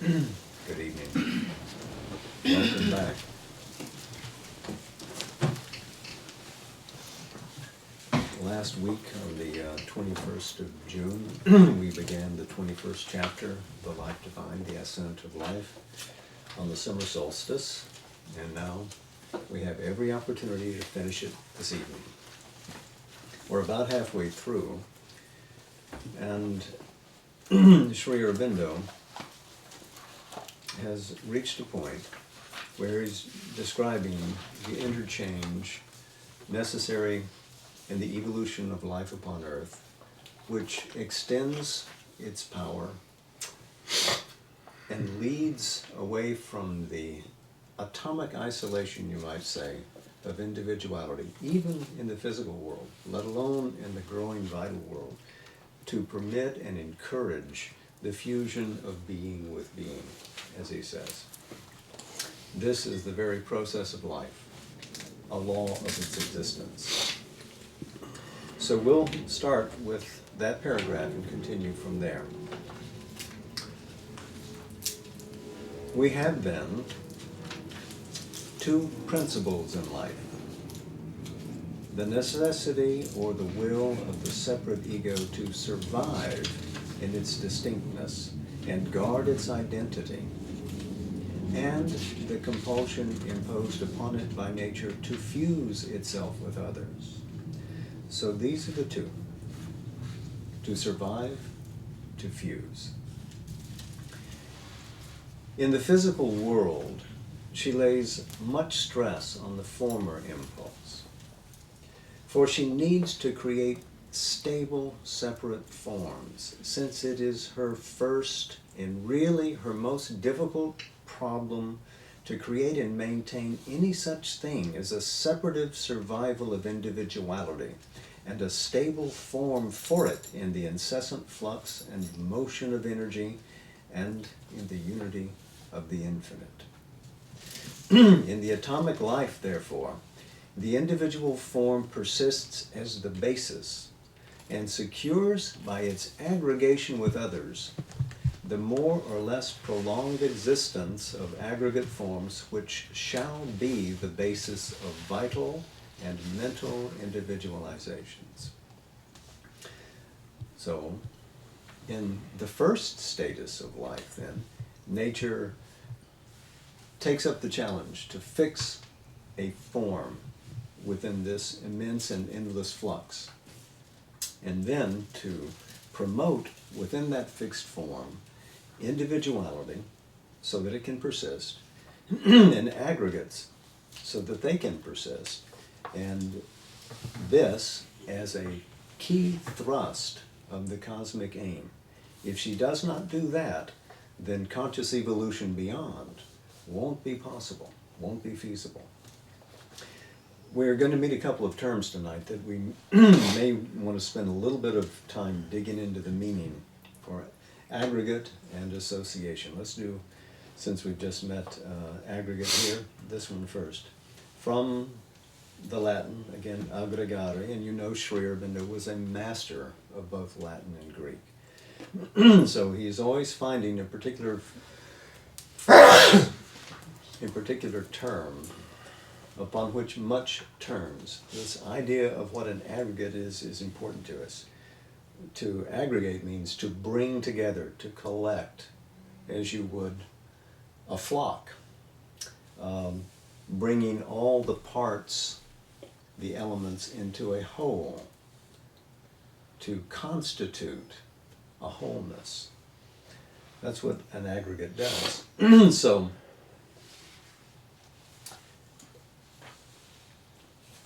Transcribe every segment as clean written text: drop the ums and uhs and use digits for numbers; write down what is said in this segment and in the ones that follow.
Good evening. Welcome back. Last week, on the 21st of June, we began the 21st chapter, The Life Divine, the Ascent of Life, on the summer solstice, and now we have every opportunity to finish it this evening. We're about halfway through, and Sri Aurobindo has reached a point where he's describing the interchange necessary in the evolution of life upon Earth, which extends its power and leads away from the atomic isolation, you might say, of individuality, even in the physical world, let alone in the growing vital world, to permit and encourage the fusion of being with being, as he says. This is the very process of life, a law of its existence. So we'll start with that paragraph and continue from there. We have then two principles in life: the necessity or the will of the separate ego to survive in its distinctness and guard its identity, and the compulsion imposed upon it by nature to fuse itself with others. So these are the two: to survive, to fuse. In the physical world, she lays much stress on the former impulse, for she needs to create stable, separate forms, since it is her first and really her most difficult problem to create and maintain any such thing as a separative survival of individuality and a stable form for it in the incessant flux and motion of energy and in the unity of the infinite. In the atomic life, therefore, the individual form persists as the basis and secures by its aggregation with others the more or less prolonged existence of aggregate forms which shall be the basis of vital and mental individualizations. So, in the first status of life, then, nature takes up the challenge to fix a form within this immense and endless flux, and then to promote within that fixed form individuality so that it can persist, and aggregates so that they can persist, and this as a key thrust of the cosmic aim. If she does not do that, then conscious evolution beyond won't be possible, won't be feasible. We're going to meet a couple of terms tonight that we may want to spend a little bit of time digging into the meaning for aggregate and association. Let's do, since we've just met aggregate here, this one first. From the Latin, again, aggregare, and you know Sri Aurobindo was a master of both Latin and Greek. So he's always finding a particular term upon which much turns. This idea of what an aggregate is important to us. To aggregate means to bring together, to collect, as you would a flock, bringing all the parts, the elements, into a whole, to constitute a wholeness. That's what an aggregate does. So,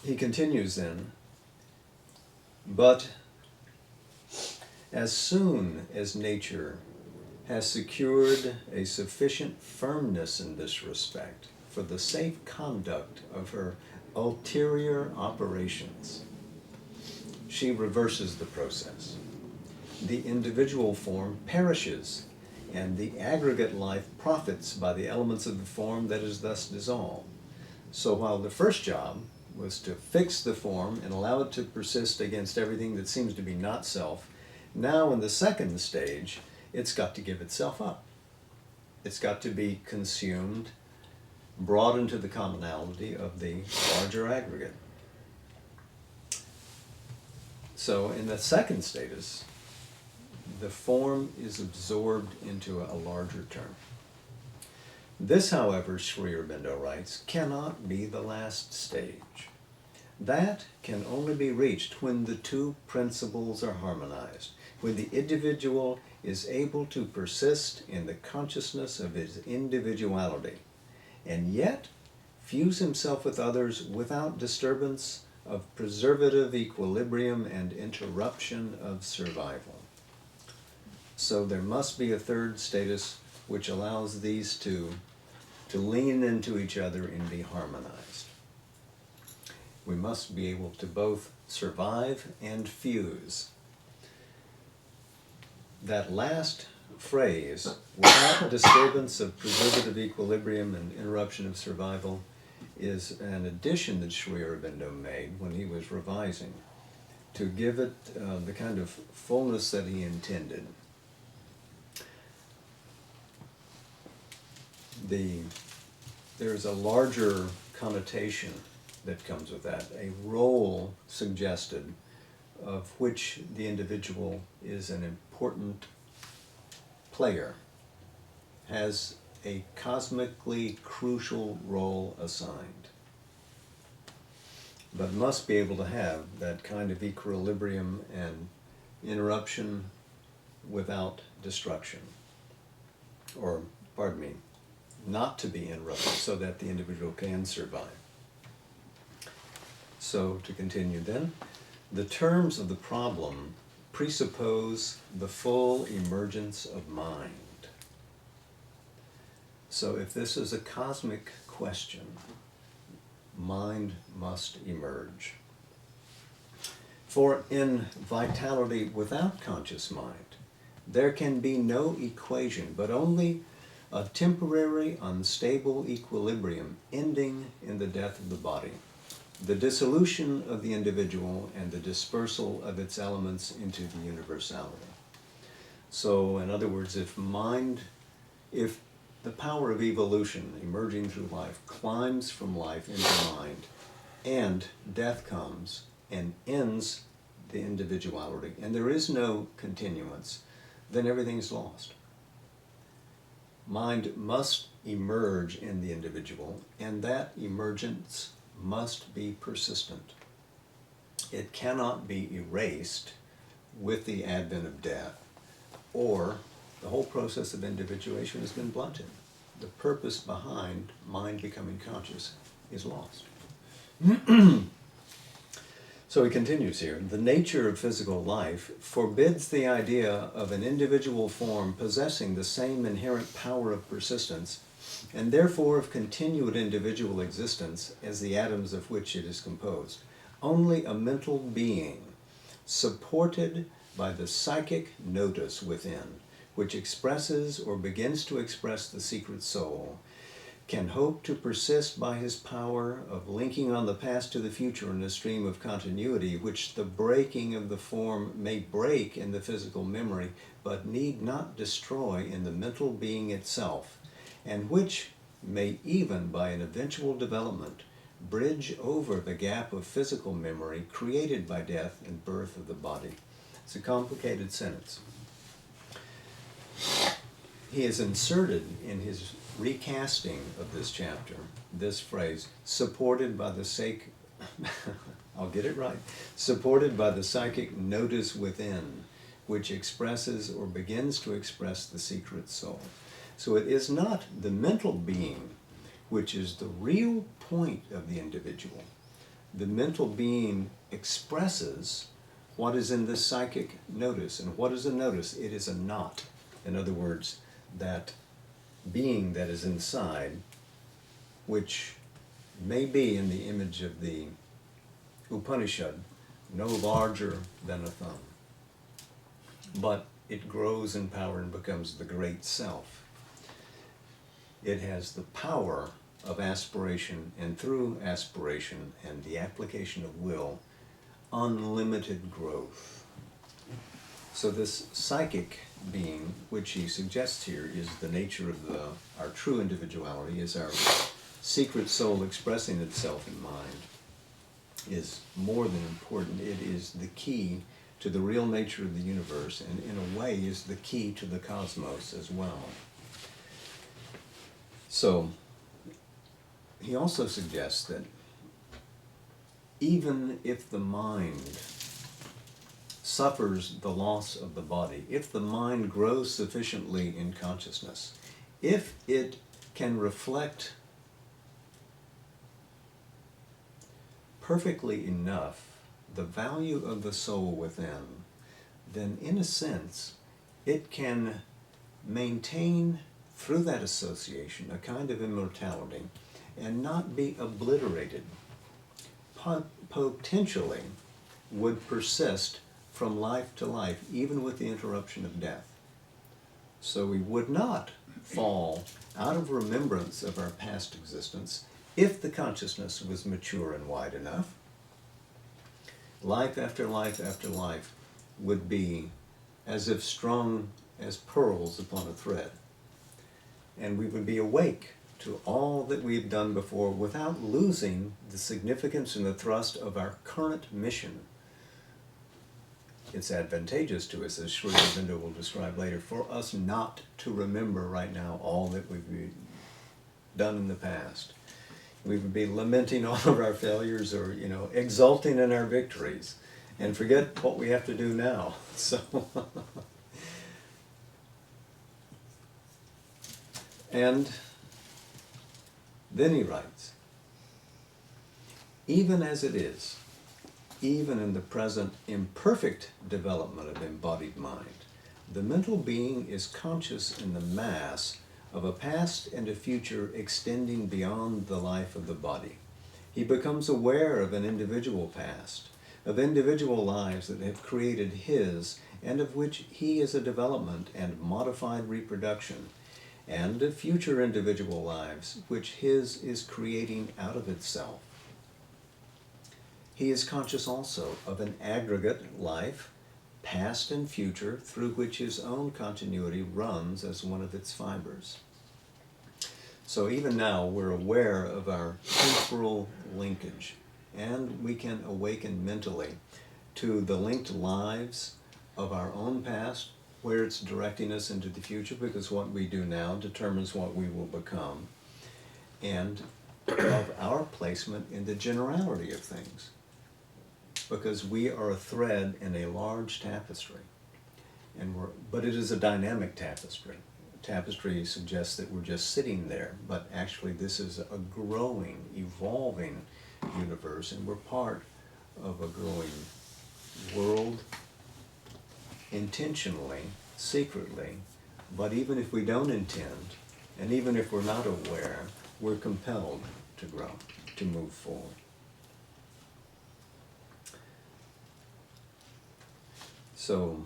he continues then, but as soon as nature has secured a sufficient firmness in this respect for the safe conduct of her ulterior operations, she reverses the process. The individual form perishes, and the aggregate life profits by the elements of the form that is thus dissolved. So while the first job was to fix the form and allow it to persist against everything that seems to be not self, now in the second stage, it's got to give itself up. It's got to be consumed, brought into the commonality of the larger aggregate. So in the second status, the form is absorbed into a larger term. This, however, Sri Aurobindo writes, cannot be the last stage. That can only be reached when the two principles are harmonized, when the individual is able to persist in the consciousness of his individuality, and yet fuse himself with others without disturbance of preservative equilibrium and interruption of survival. So there must be a third status which allows these two to lean into each other and be harmonized. We must be able to both survive and fuse. That last phrase, without disturbance of preservative equilibrium and interruption of survival, is an addition that Sri Aurobindo made when he was revising to give it the kind of fullness that he intended. There's a larger connotation that comes with that, a role suggested of which the individual is an important player, has a cosmically crucial role assigned, but must be able to have that kind of equilibrium and interruption without destruction, or, pardon me, not to be interrupted so that the individual can survive. So, to continue then, the terms of the problem presuppose the full emergence of mind. So if this is a cosmic question, mind must emerge. For in vitality without conscious mind, there can be no equation, but only a temporary, unstable equilibrium ending in the death of the body, the dissolution of the individual and the dispersal of its elements into the universality. So, in other words, if the power of evolution emerging through life climbs from life into mind, and death comes and ends the individuality, and there is no continuance, then everything's lost. Mind must emerge in the individual, and that emergence must be persistent. It cannot be erased with the advent of death, or the whole process of individuation has been blunted. The purpose behind mind becoming conscious is lost. So he continues here, the nature of physical life forbids the idea of an individual form possessing the same inherent power of persistence, and therefore of continued individual existence as the atoms of which it is composed. Only a mental being, supported by the psychic notus within, which expresses or begins to express the secret soul, can hope to persist by his power of linking on the past to the future in a stream of continuity, which the breaking of the form may break in the physical memory, but need not destroy in the mental being itself, and which may even by an eventual development bridge over the gap of physical memory created by death and birth of the body. It's a complicated sentence. He has inserted in his recasting of this chapter this phrase, supported by the I'll get it right, supported by the psychic notus within, which expresses or begins to express the secret soul. So it is not the mental being which is the real point of the individual. The mental being expresses what is in this psychic notus. And what is a notus? It is a knot. In other words, that being that is inside, which may be in the image of the Upanishad, no larger than a thumb, but it grows in power and becomes the great self. It has the power of aspiration, and through aspiration and the application of will, unlimited growth. So this psychic being, which he suggests here is the nature of our true individuality, is our secret soul expressing itself in mind, is more than important. It is the key to the real nature of the universe, and in a way is the key to the cosmos as well. So he also suggests that even if the mind suffers the loss of the body, if the mind grows sufficiently in consciousness, if it can reflect perfectly enough the value of the soul within, then in a sense it can maintain through that association a kind of immortality and not be obliterated. Potentially would persist from life to life, even with the interruption of death. So we would not fall out of remembrance of our past existence if the consciousness was mature and wide enough. Life after life after life would be as if strung as pearls upon a thread. And we would be awake to all that we've done before without losing the significance and the thrust of our current mission. It's advantageous to us, as Sri Aurobindo will describe later, for us not to remember right now all that we've done in the past. We would be lamenting all of our failures or, exulting in our victories and forget what we have to do now. So, and then he writes, even as it is, even in the present imperfect development of embodied mind, the mental being is conscious in the mass of a past and a future extending beyond the life of the body. He becomes aware of an individual past, of individual lives that have created his, and of which he is a development and modified reproduction, and of future individual lives which his is creating out of itself. He is conscious also of an aggregate life, past and future, through which his own continuity runs as one of its fibers. So even now we're aware of our temporal linkage, and we can awaken mentally to the linked lives of our own past, where it's directing us into the future, because what we do now determines what we will become, and of our placement in the generality of things, because we are a thread in a large tapestry, but it is a dynamic tapestry. Tapestry suggests that we're just sitting there, but actually this is a growing, evolving universe, and we're part of a growing world, intentionally, secretly, but even if we don't intend, and even if we're not aware, we're compelled to grow, to move forward. So,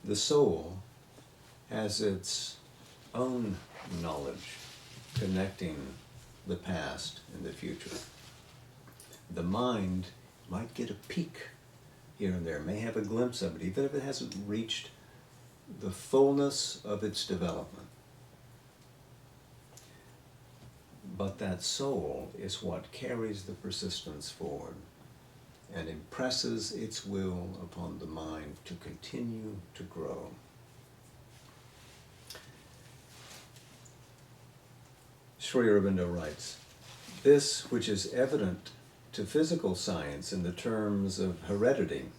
the soul has its own knowledge connecting the past and the future. The mind might get a peek here and there, may have a glimpse of it, even if it hasn't reached the fullness of its development. But that soul is what carries the persistence forward and impresses its will upon the mind to continue to grow. Sri Aurobindo writes, "This which is evident to physical science in the terms of heredity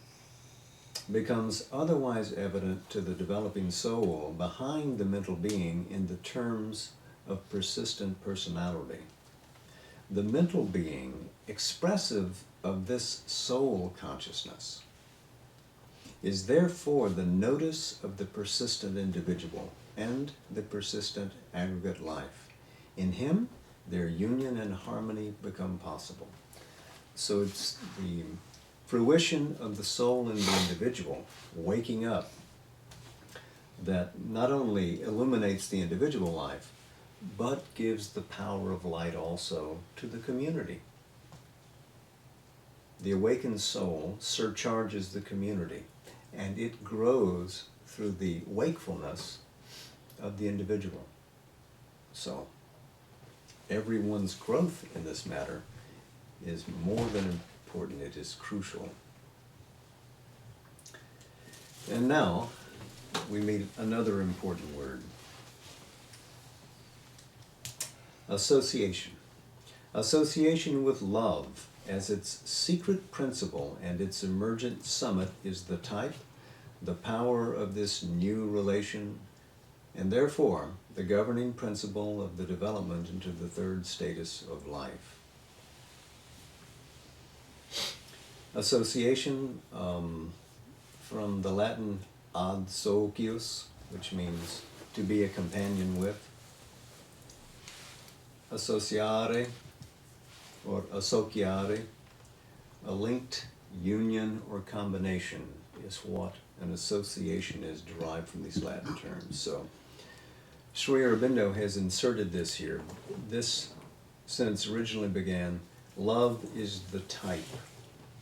becomes otherwise evident to the developing soul behind the mental being in the terms of persistent personality. The mental being, expressive of this soul consciousness, is therefore the notice of the persistent individual and the persistent aggregate life. In him, their union and harmony become possible." So it's the fruition of the soul in the individual, waking up, that not only illuminates the individual life, but gives the power of light also to the community. The awakened soul surcharges the community and it grows through the wakefulness of the individual. So, everyone's growth in this matter is more than important, it is crucial. And now, we meet another important word. Association. Association with love as its secret principle and its emergent summit is the type, the power of this new relation, and therefore the governing principle of the development into the third status of life. Association, from the Latin ad socius, which means to be a companion with. Associare or associare, a linked union or combination is what an association is, derived from these Latin terms. So Sri Aurobindo has inserted this here. This sentence originally began, love is the type,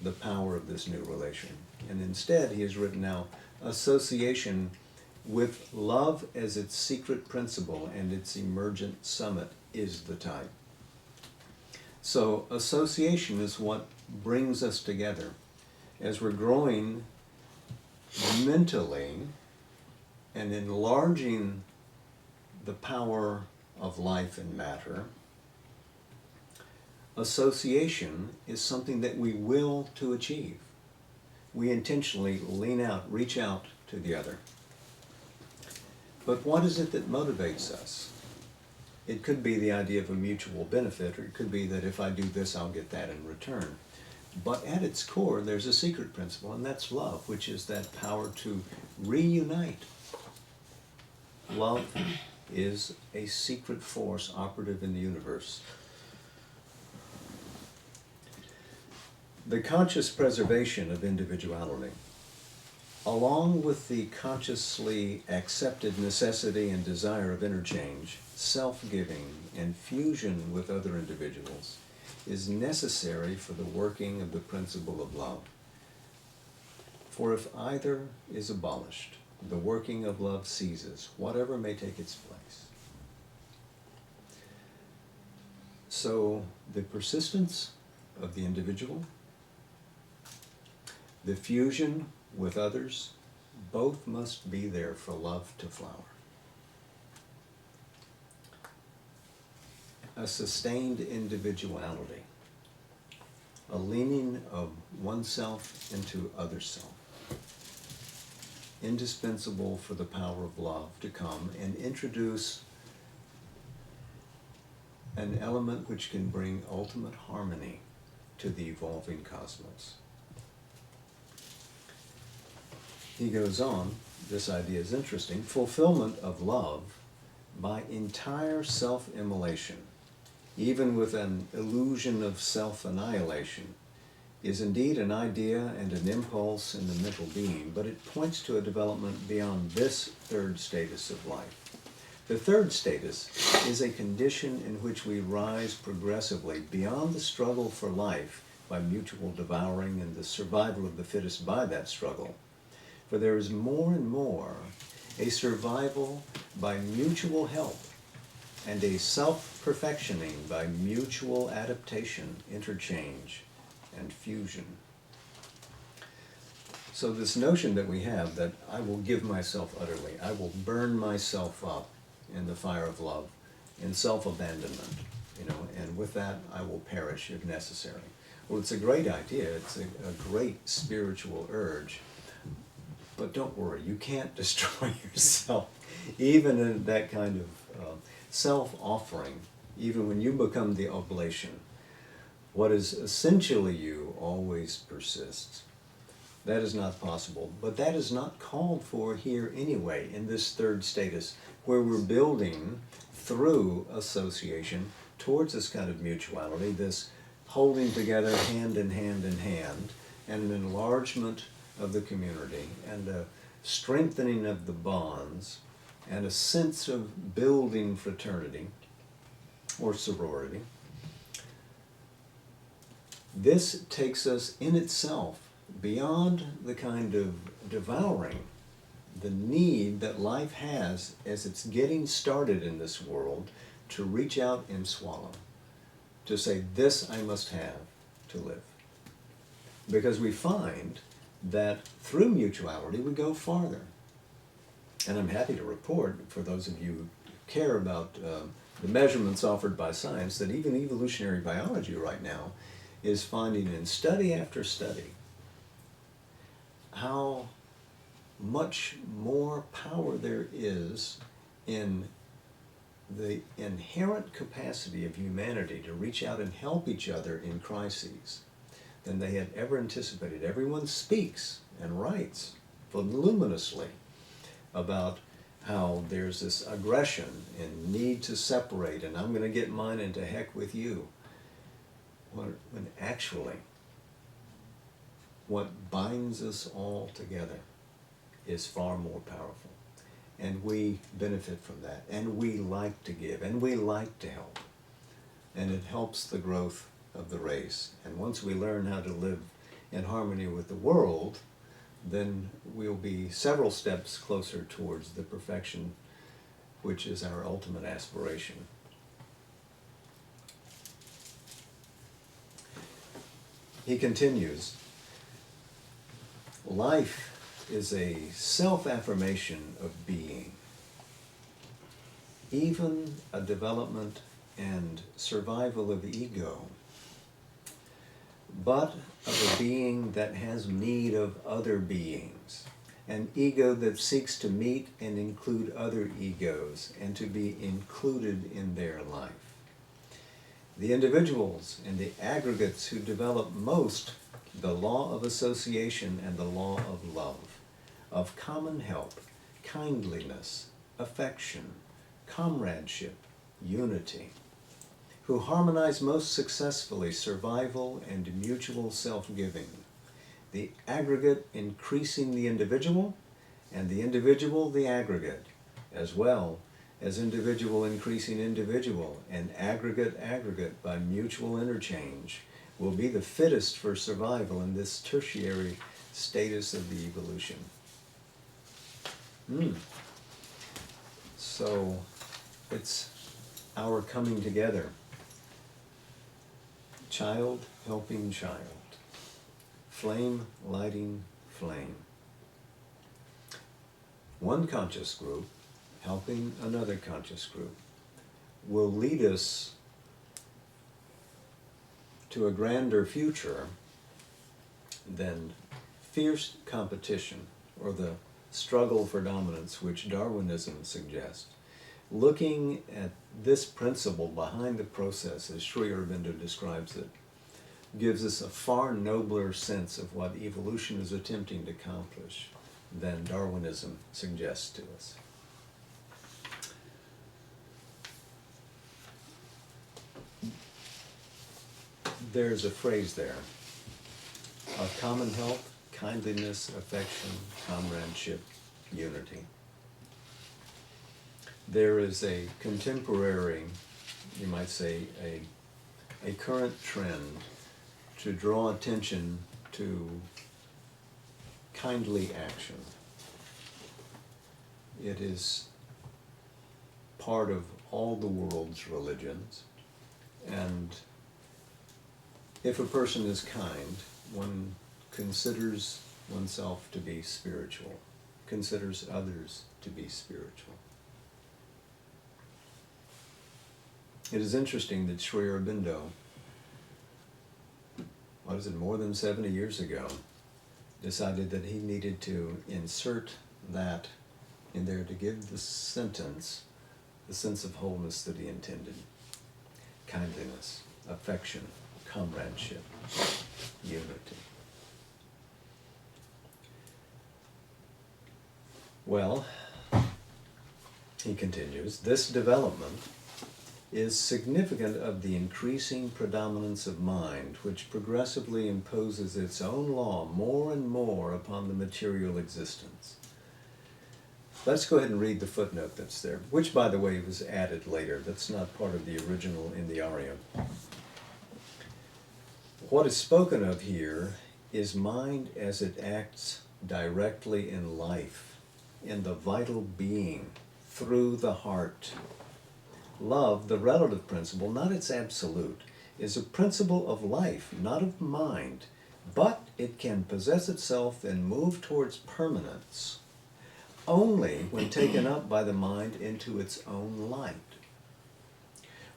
the power of this new relation. And instead he has written now, association with love as its secret principle and its emergent summit is the type. So association is what brings us together. As we're growing mentally and enlarging the power of life and matter, association is something that we will to achieve. We intentionally lean out, reach out to the other. But what is it that motivates us? It could be the idea of a mutual benefit, or it could be that if I do this, I'll get that in return. But at its core, there's a secret principle, and that's love, which is that power to reunite. Love is a secret force operative in the universe. The conscious preservation of individuality, along with the consciously accepted necessity and desire of interchange, self-giving, and fusion with other individuals, is necessary for the working of the principle of love. For if either is abolished, the working of love ceases, whatever may take its place. So the persistence of the individual, the fusion with others, both must be there for love to flower. A sustained individuality, a leaning of oneself into other self, indispensable for the power of love to come and introduce an element which can bring ultimate harmony to the evolving cosmos. He goes on, this idea is interesting, fulfillment of love by entire self-immolation, even with an illusion of self-annihilation, is indeed an idea and an impulse in the mental being, but it points to a development beyond this third status of life. The third status is a condition in which we rise progressively beyond the struggle for life by mutual devouring and the survival of the fittest by that struggle. For there is more and more a survival by mutual help and a self-perfectioning by mutual adaptation, interchange, and fusion. So this notion that we have that I will give myself utterly, I will burn myself up in the fire of love, in self-abandonment, and with that I will perish if necessary. Well, it's a great idea, it's a great spiritual urge, but don't worry, you can't destroy yourself, even in that kind of self-offering, even when you become the oblation. What is essentially you always persists. That is not possible, but that is not called for here anyway, in this third status, where we're building through association towards this kind of mutuality, this holding together hand in hand in hand, and an enlargement of the community, and a strengthening of the bonds, and a sense of building fraternity or sorority. This takes us in itself beyond the kind of devouring the need that life has as it's getting started in this world to reach out and swallow, to say, this I must have to live. Because we find that through mutuality we go farther. And I'm happy to report, for those of you who care about the measurements offered by science, that even evolutionary biology right now is finding in study after study how much more power there is in the inherent capacity of humanity to reach out and help each other in crises than they had ever anticipated. Everyone speaks and writes voluminously about how there's this aggression and need to separate, and I'm going to get mine and to heck with you. When actually, what binds us all together is far more powerful. And we benefit from that. And we like to give. And we like to help. And it helps the growth of the race. And once we learn how to live in harmony with the world, then we'll be several steps closer towards the perfection which is our ultimate aspiration. He continues, life is a self-affirmation of being, even a development and survival of ego, but of a being that has need of other beings, an ego that seeks to meet and include other egos and to be included in their life. The individuals and the aggregates who develop most the law of association and the law of love, of common help, kindliness, affection, comradeship, unity, who harmonize most successfully survival and mutual self-giving, the aggregate increasing the individual, and the individual the aggregate, as well as individual increasing individual and aggregate by mutual interchange, will be the fittest for survival in this tertiary status of the evolution. So it's our coming together. Child helping child. Flame lighting flame. One conscious group helping another conscious group will lead us to a grander future than fierce competition or the struggle for dominance which Darwinism suggests. Looking at this principle behind the process, as Sri Aurobindo describes it, gives us a far nobler sense of what evolution is attempting to accomplish than Darwinism suggests to us. There's a phrase there of common help, kindliness, affection, comradeship, unity. There is a contemporary, you might say, a current trend to draw attention to kindly action. It is part of all the world's religions, and if a person is kind, one considers oneself to be spiritual, considers others to be spiritual. It is interesting that Sri Aurobindo, more than 70 years ago, decided that he needed to insert that in there to give the sentence the sense of wholeness that he intended. Kindliness, affection, comradeship, unity. Well, he continues, this development is significant of the increasing predominance of mind, which progressively imposes its own law more and more upon the material existence. Let's go ahead and read the footnote that's there, which, by the way, was added later. That's not part of the original in the Arya. What is spoken of here is mind as it acts directly in life, in the vital being, through the heart. Love, the relative principle, not its absolute, is a principle of life, not of mind, but it can possess itself and move towards permanence only when taken up by the mind into its own light.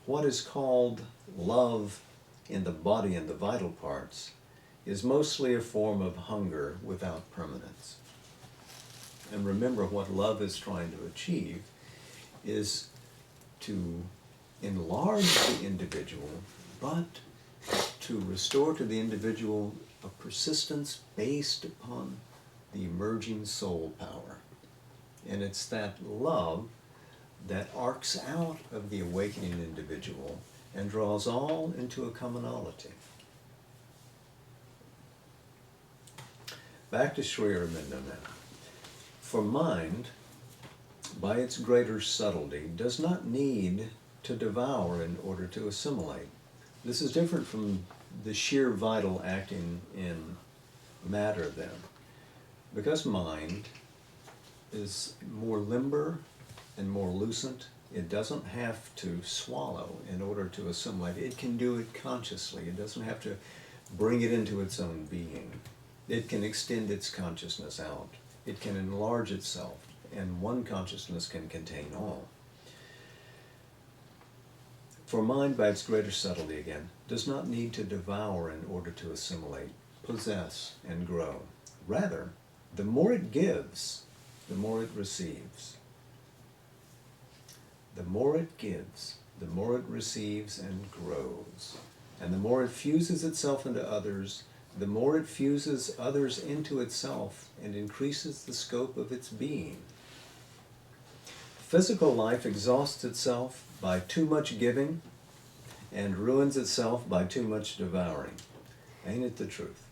What is called love in the body and the vital parts is mostly a form of hunger without permanence. And remember, what love is trying to achieve is to enlarge the individual, but to restore to the individual a persistence based upon the emerging soul power. And it's that love that arcs out of the awakening individual and draws all into a commonality. Back to Sri Aurobindo now. For mind, by its greater subtlety, does not need to devour in order to assimilate. This is different from the sheer vital acting in matter then. Because mind is more limber and more lucent, it doesn't have to swallow in order to assimilate. It can do it consciously. It doesn't have to bring it into its own being. It can extend its consciousness out. It can enlarge itself, and one consciousness can contain all. For mind, by its greater subtlety again, does not need to devour in order to assimilate, possess, and grow. Rather, the more it gives, the more it receives. The more it gives, the more it receives and grows. And the more it fuses itself into others, the more it fuses others into itself and increases the scope of its being. Physical life exhausts itself by too much giving and ruins itself by too much devouring. Ain't it the truth?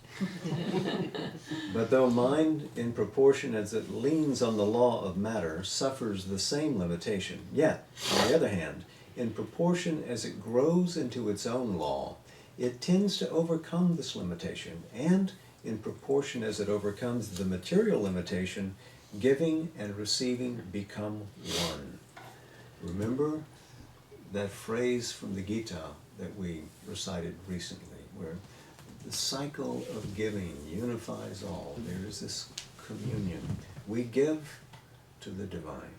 But though mind, in proportion as it leans on the law of matter, suffers the same limitation, yet, on the other hand, in proportion as it grows into its own law, it tends to overcome this limitation, and in proportion as it overcomes the material limitation, giving and receiving become one. Remember that phrase from the Gita that we recited recently, where the cycle of giving unifies all. There is this communion. We give to the divine.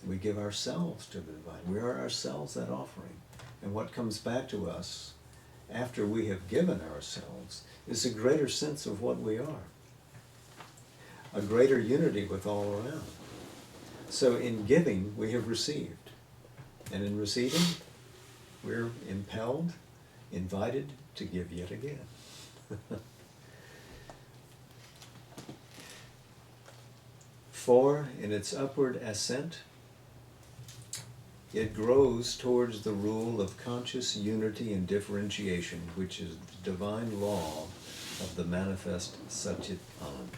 We give ourselves to the divine. We are ourselves that offering. And what comes back to us after we have given ourselves is a greater sense of what we are, a greater unity with all around. So in giving, we have received. And in receiving, we're impelled, invited to give yet again. For in its upward ascent, it grows towards the rule of conscious unity and differentiation, which is the divine law of the manifest Satchit Ananda.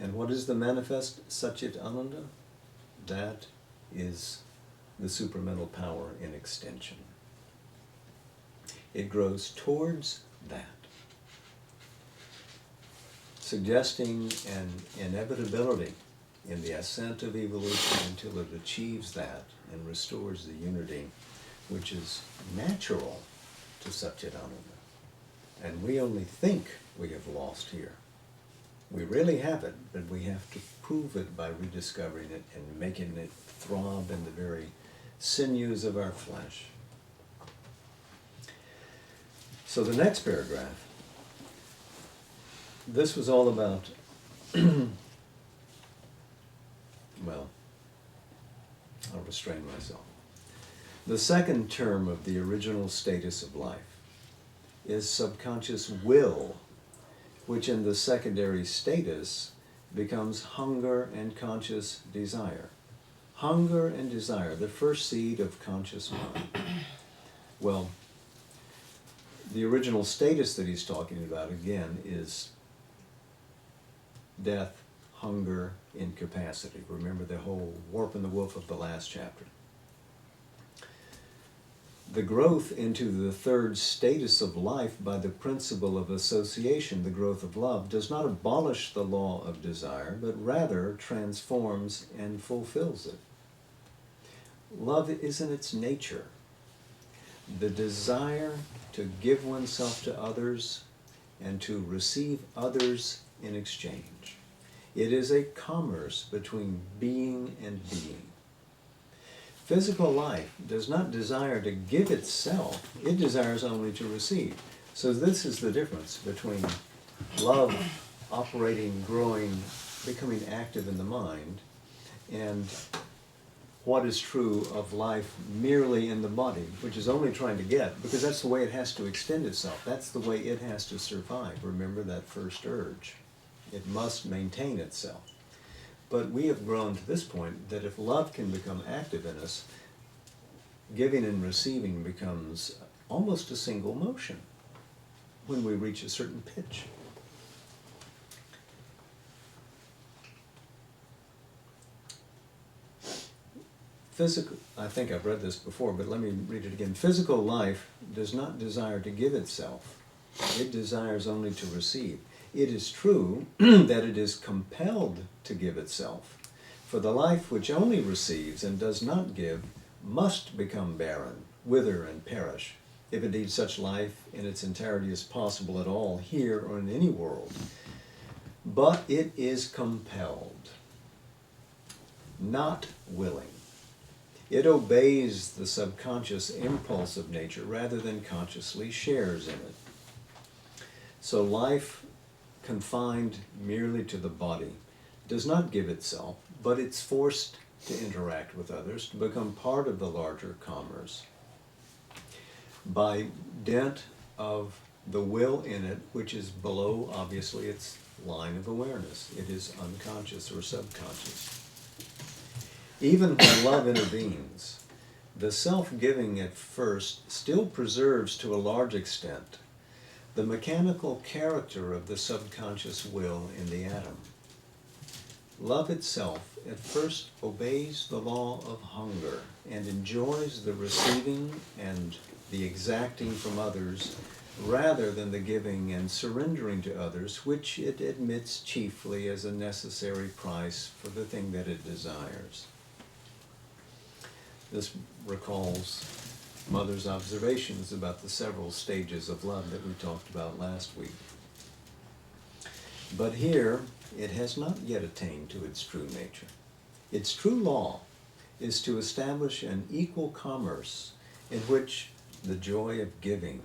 And what is the manifest Satchit Ananda? That is the supramental power in extension. It grows towards that, suggesting an inevitability in the ascent of evolution until it achieves that and restores the unity which is natural to Satchidananda. And we only think we have lost here. We really haven't, but we have to prove it by rediscovering it and making it throb in the very sinews of our flesh. So the next paragraph, this was all about, well, I'll restrain myself. The second term of the original status of life is subconscious will, which in the secondary status becomes hunger and conscious desire. Hunger and desire, the first seed of conscious mind. Well, the original status that he's talking about, again, is death, hunger, incapacity. Remember the whole warp and the woof of the last chapter. The growth into the third status of life by the principle of association, the growth of love, does not abolish the law of desire, but rather transforms and fulfills it. Love is in its nature the desire to give oneself to others and to receive others in exchange. It is a commerce between being and being. Physical life does not desire to give itself, it desires only to receive. So this is the difference between love operating, growing, becoming active in the mind, and what is true of life merely in the body, which is only trying to get, because that's the way it has to extend itself. That's the way it has to survive. Remember that first urge. It must maintain itself. But we have grown to this point that if love can become active in us, giving and receiving becomes almost a single motion when we reach a certain pitch. I think I've read this before, but let me read it again. Physical life does not desire to give itself. It desires only to receive. It is true that it is compelled to give itself, for the life which only receives and does not give must become barren, wither, and perish, if indeed such life in its entirety is possible at all here or in any world. But it is compelled, not willing. It obeys the subconscious impulse of nature rather than consciously shares in it. So life confined merely to the body does not give itself, but it's forced to interact with others, to become part of the larger commerce by dint of the will in it, which is below, obviously, its line of awareness. It is unconscious or subconscious. Even when love intervenes, the self-giving at first still preserves to a large extent the mechanical character of the subconscious will in the atom. Love itself at first obeys the law of hunger and enjoys the receiving and the exacting from others rather than the giving and surrendering to others, which it admits chiefly as a necessary price for the thing that it desires. This recalls Mother's observations about the several stages of love that we talked about last week. But here, it has not yet attained to its true nature. Its true law is to establish an equal commerce in which the joy of giving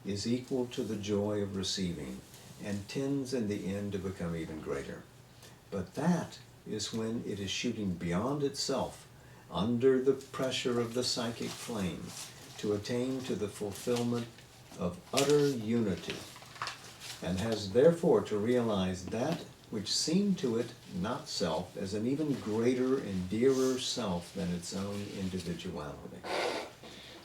is equal to the joy of receiving and tends in the end to become even greater. But that is when it is shooting beyond itself under the pressure of the psychic flame to attain to the fulfillment of utter unity, and has therefore to realize that which seemed to it not self as an even greater and dearer self than its own individuality.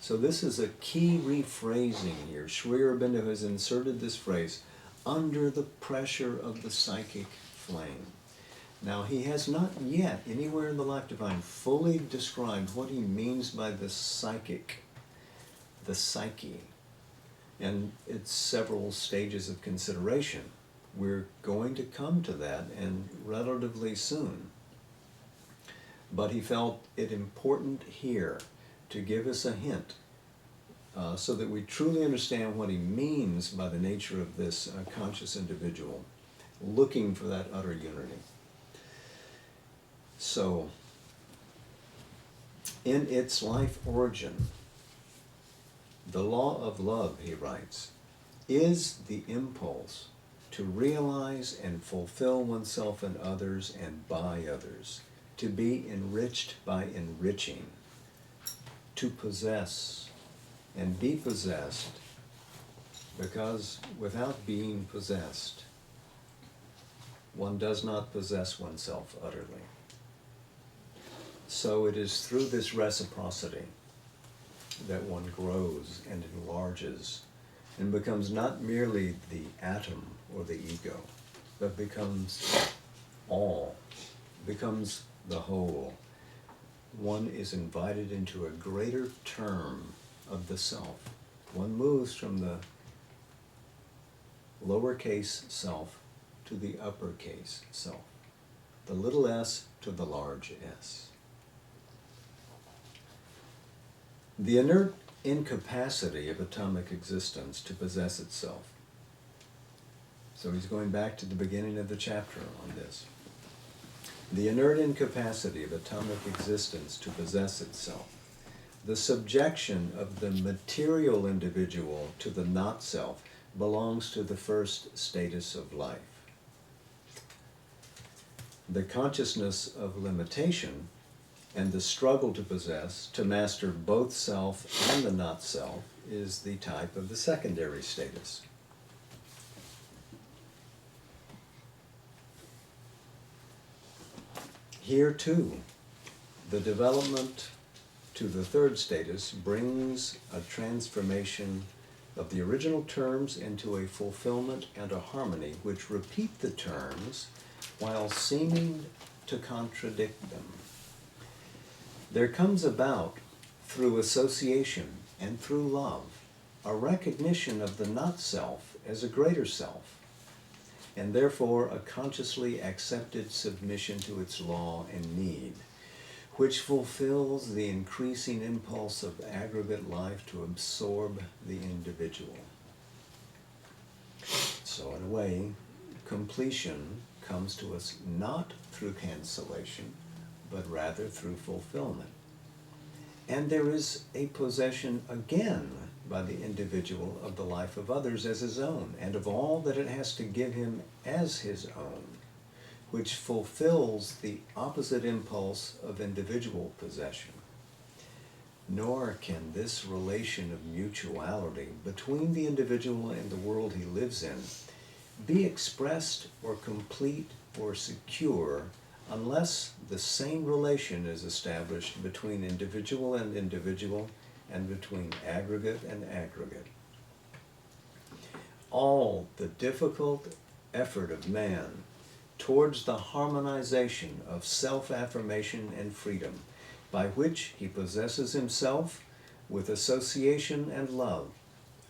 So this is a key rephrasing here. Sri Aurobindo has inserted this phrase, under the pressure of the psychic flame. Now, he has not yet, anywhere in the Life Divine, fully described what he means by the psychic, the psyche. And it's several stages of consideration. We're going to come to that, and relatively soon. But he felt it important here to give us a hint so that we truly understand what he means by the nature of this conscious individual looking for that utter unity. So, in its life origin, the law of love, he writes, is the impulse to realize and fulfill oneself in others and by others, to be enriched by enriching, to possess and be possessed, because without being possessed, one does not possess oneself utterly. So it is through this reciprocity that one grows and enlarges and becomes not merely the atom or the ego, but becomes all, becomes the whole. One is invited into a greater term of the self. One moves from the lowercase self to the uppercase self, the little s to the large S. The inert incapacity of atomic existence to possess itself. So he's going back to the beginning of the chapter on this. The inert incapacity of atomic existence to possess itself. The subjection of the material individual to the not-self belongs to the first status of life. The consciousness of limitation and the struggle to possess, to master both self and the not-self, is the type of the secondary status. Here too, the development to the third status brings a transformation of the original terms into a fulfillment and a harmony which repeat the terms while seeming to contradict them. There comes about, through association and through love, a recognition of the not-self as a greater self, and therefore a consciously accepted submission to its law and need, which fulfills the increasing impulse of aggregate life to absorb the individual. So in a way, completion comes to us not through cancellation, but rather through fulfillment. And there is a possession again by the individual of the life of others as his own, and of all that it has to give him as his own, which fulfills the opposite impulse of individual possession. Nor can this relation of mutuality between the individual and the world he lives in be expressed or complete or secure unless the same relation is established between individual and between aggregate and aggregate. All the difficult effort of man towards the harmonization of self-affirmation and freedom, by which he possesses himself with association and love,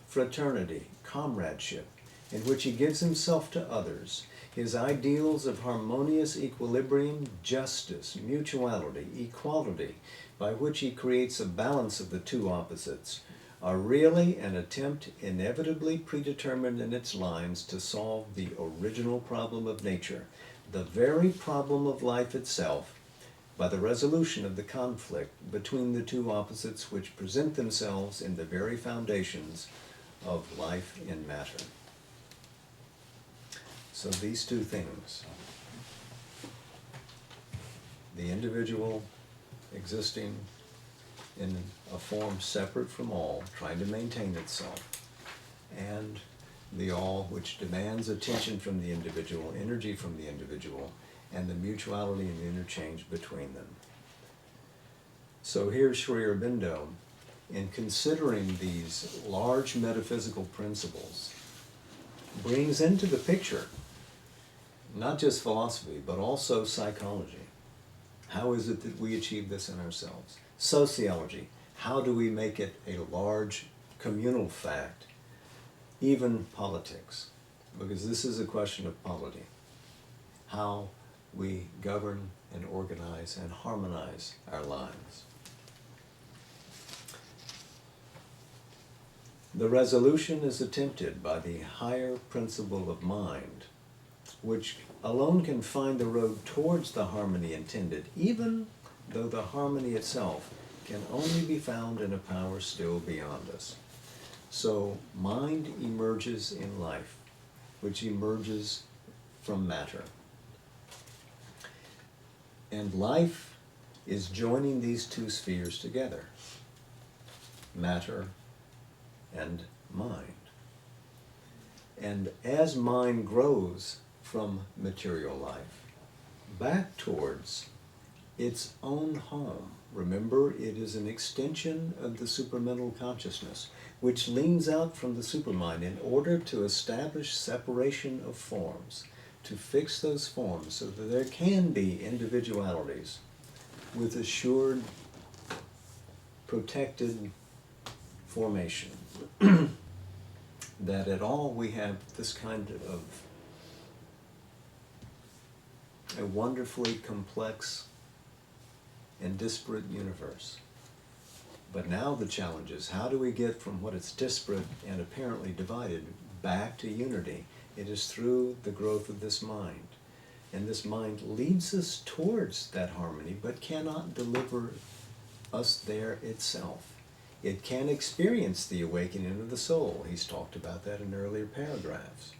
fraternity, comradeship, in which he gives himself to others, his ideals of harmonious equilibrium, justice, mutuality, equality, by which he creates a balance of the two opposites, are really an attempt inevitably predetermined in its lines to solve the original problem of nature, the very problem of life itself, by the resolution of the conflict between the two opposites which present themselves in the very foundations of life in matter. So these two things, the individual existing in a form separate from all, trying to maintain itself, and the all which demands attention from the individual, energy from the individual, and the mutuality and the interchange between them. So here Sri Aurobindo, in considering these large metaphysical principles, brings into the picture not just philosophy, but also psychology. How is it that we achieve this in ourselves? Sociology. How do we make it a large communal fact? Even politics, because this is a question of polity. How we govern and organize and harmonize our lives. The resolution is attempted by the higher principle of mind, which alone can find the road towards the harmony intended, even though the harmony itself can only be found in a power still beyond us. So mind emerges in life, which emerges from matter. And life is joining these two spheres together, matter and mind. And as mind grows from material life back towards its own home, remember, it is an extension of the supramental consciousness, which leans out from the supermind in order to establish separation of forms, to fix those forms so that there can be individualities with assured, protected formation, that at all we have this kind of a wonderfully complex and disparate universe. But now the challenge is, how do we get from what is disparate and apparently divided back to unity? It is through the growth of this mind. And this mind leads us towards that harmony, but cannot deliver us there itself. It can experience the awakening of the soul. He's talked about that in earlier paragraphs.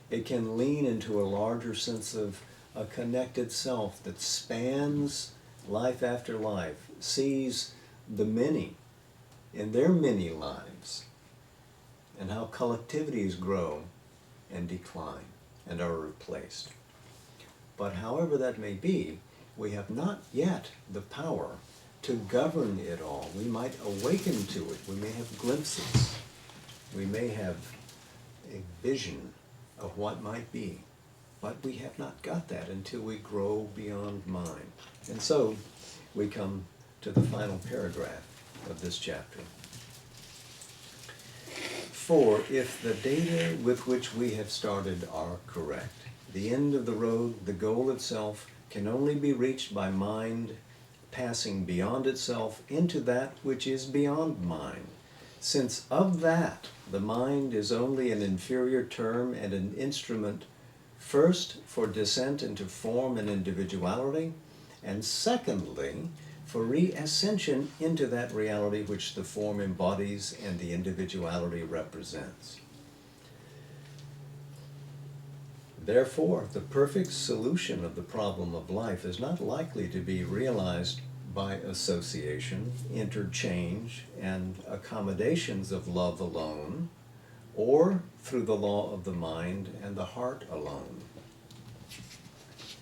It can lean into a larger sense of a connected self that spans life after life, sees the many in their many lives, and how collectivities grow and decline and are replaced. But however that may be, we have not yet the power to govern it all. We might awaken to it. We may have glimpses. We may have a vision of what might be. But we have not got that until we grow beyond mind. And so we come to the final paragraph of this chapter. For if the data with which we have started are correct, the end of the road, the goal itself, can only be reached by mind passing beyond itself into that which is beyond mind, since of that the mind is only an inferior term and an instrument, first for descent into form and individuality, and secondly for re-ascension into that reality which the form embodies and the individuality represents. Therefore, the perfect solution of the problem of life is not likely to be realized by association, interchange, and accommodations of love alone, or through the law of the mind and the heart alone.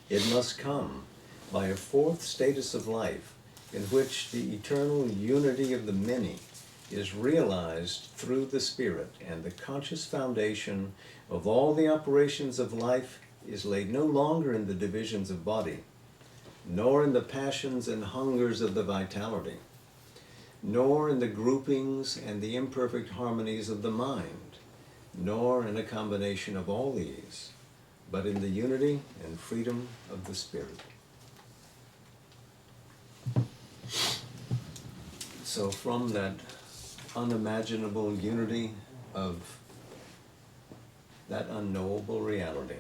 It must come by a fourth status of life, in which the eternal unity of the many is realized through the spirit, and the conscious foundation of all the operations of life is laid no longer in the divisions of body, nor in the passions and hungers of the vitality, nor in the groupings and the imperfect harmonies of the mind, nor in a combination of all these, but in the unity and freedom of the spirit. So from that unimaginable unity of that unknowable reality,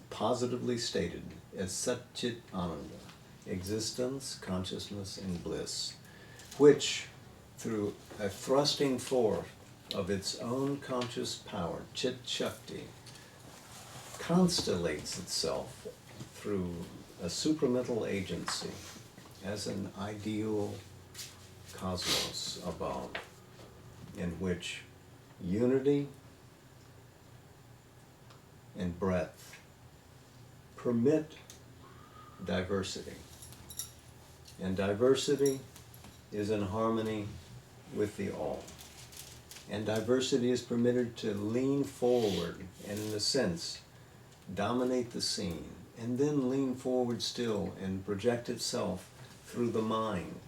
positively stated as Satchit Ananda, existence, consciousness, and bliss, which through a thrusting forth of its own conscious power, Chit Shakti, constellates itself through a supramental agency as an ideal cosmos above, in which unity and breadth permit diversity. And diversity is in harmony with the all. And diversity is permitted to lean forward and, in a sense, dominate the scene, and then lean forward still and project itself through the mind.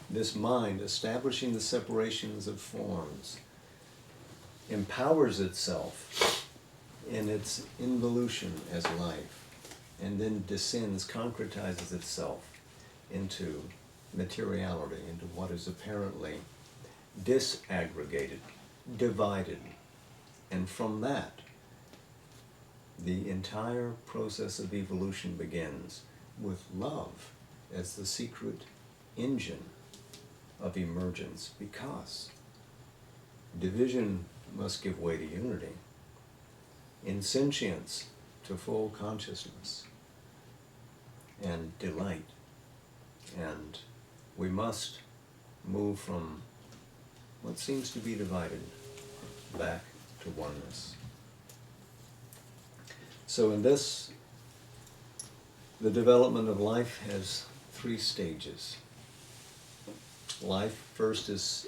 This mind, establishing the separations of forms, empowers itself in its involution as life, and then descends, concretizes itself into materiality, into what is apparently disaggregated, divided. And from that, the entire process of evolution begins, with love as the secret engine of emergence, because division must give way to unity, insentience to full consciousness and delight, and we must move from what seems to be divided back to oneness. So in this, the development of life has three stages. Life first is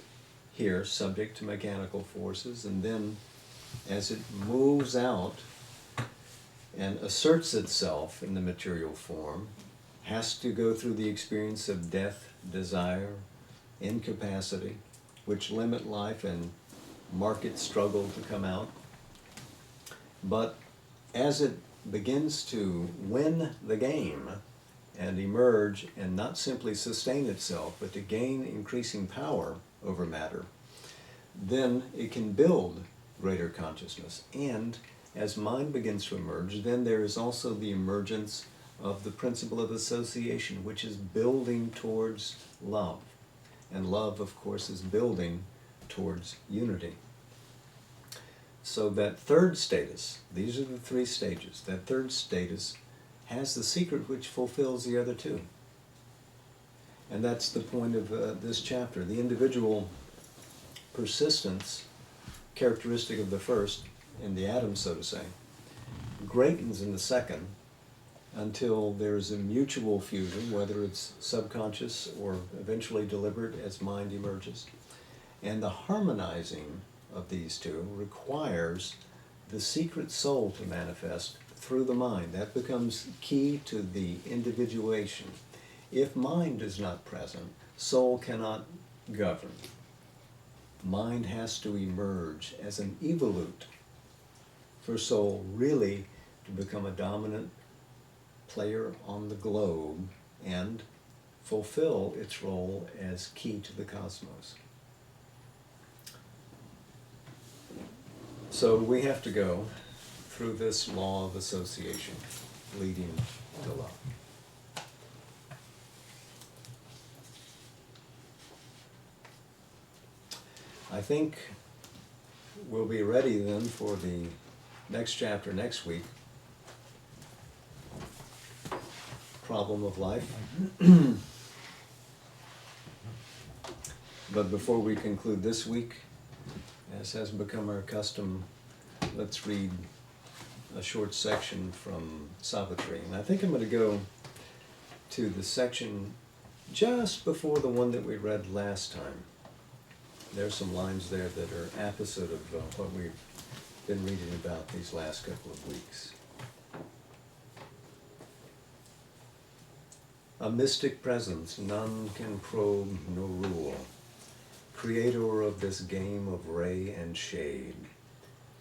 here, subject to mechanical forces, and then as it moves out and asserts itself in the material form, has to go through the experience of death, desire, incapacity, which limit life and market struggle to come out. But as it begins to win the game and emerge and not simply sustain itself, but to gain increasing power over matter, then it can build greater consciousness. And as mind begins to emerge, then there is also the emergence of the principle of association, which is building towards love. And love, of course, is building towards unity. So that third status, these are the three stages, that third status has the secret which fulfills the other two. And that's the point of this chapter. The individual persistence, characteristic of the first, in the atom, so to say, greatens in the second until there's a mutual fusion, whether it's subconscious or eventually deliberate as mind emerges. And the harmonizing of these two requires the secret soul to manifest through the mind. That becomes key to the individuation. If mind is not present, soul cannot govern. Mind has to emerge as an evolute for soul really to become a dominant player on the globe and fulfill its role as key to the cosmos. So we have to go through this law of association leading to love. I think we'll be ready then for the next chapter next week. Problem of life. But before we conclude this week, as has become our custom, let's read a short section from Savitri. And I think I'm going to go to the section just before the one that we read last time. There's some lines there that are opposite of what we've been reading about these last couple of weeks. A mystic presence none can probe nor rule, creator of this game of ray and shade,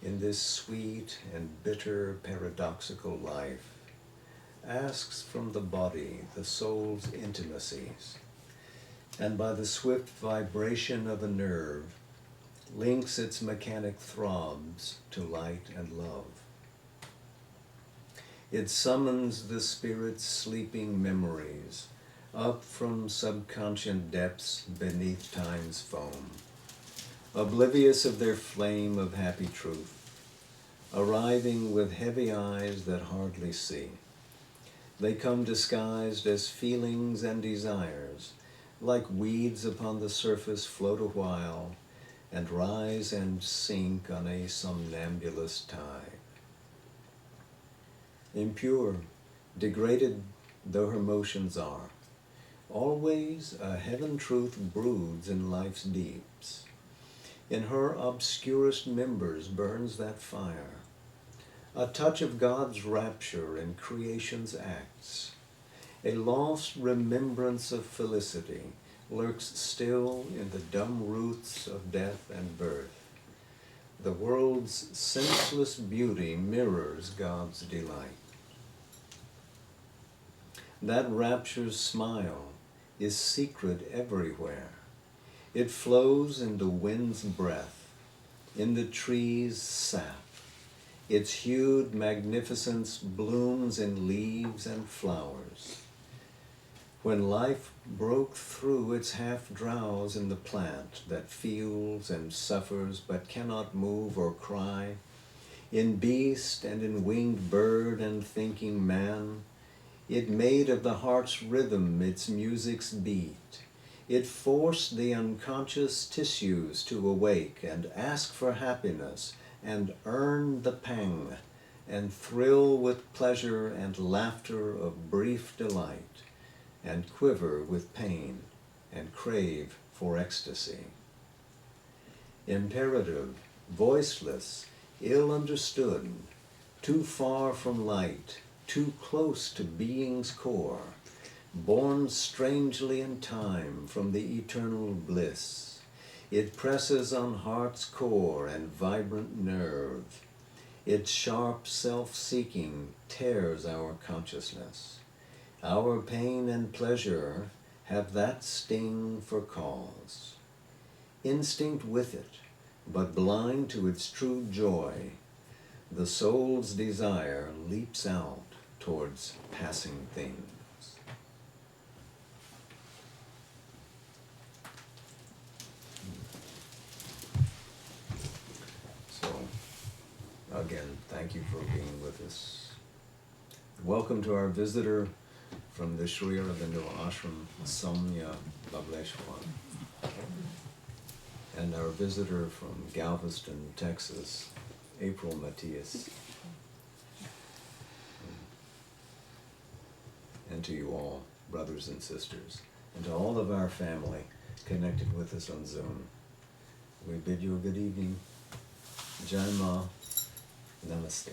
in this sweet and bitter paradoxical life, asks from the body the soul's intimacies, and by the swift vibration of a nerve, links its mechanic throbs to light and love. It summons the spirit's sleeping memories up from subconscious depths beneath time's foam, oblivious of their flame of happy truth, arriving with heavy eyes that hardly see. They come disguised as feelings and desires, like weeds upon the surface float a while, and rise and sink on a somnambulous tide. Impure, degraded though her motions are, always a heaven truth broods in life's deeps. In her obscurest members burns that fire, a touch of God's rapture in creation's acts. A lost remembrance of felicity lurks still in the dumb roots of death and birth. The world's senseless beauty mirrors God's delight. That rapture's smile is secret everywhere. It flows in the wind's breath, in the tree's sap. Its hued magnificence blooms in leaves and flowers. When life broke through its half-drowse in the plant that feels and suffers but cannot move or cry, in beast and in winged bird and thinking man, it made of the heart's rhythm its music's beat. It forced the unconscious tissues to awake and ask for happiness and earn the pang and thrill with pleasure and laughter of brief delight, and quiver with pain and crave for ecstasy. Imperative, voiceless, ill understood, too far from light, too close to being's core, born strangely in time from the eternal bliss. It presses on heart's core and vibrant nerve. Its sharp self-seeking tears our consciousness. Our pain and pleasure have that sting for cause. Instinct with it, but blind to its true joy, the soul's desire leaps out towards passing things. So, again, thank you for being with us. Welcome to our visitor from the Sri Aurobindo Ashram, Soumya Bableshwar, and our visitor from Galveston, Texas, April Matias. And to you all, brothers and sisters, and to all of our family connected with us on Zoom, we bid you a good evening. Jai Ma, Namaste.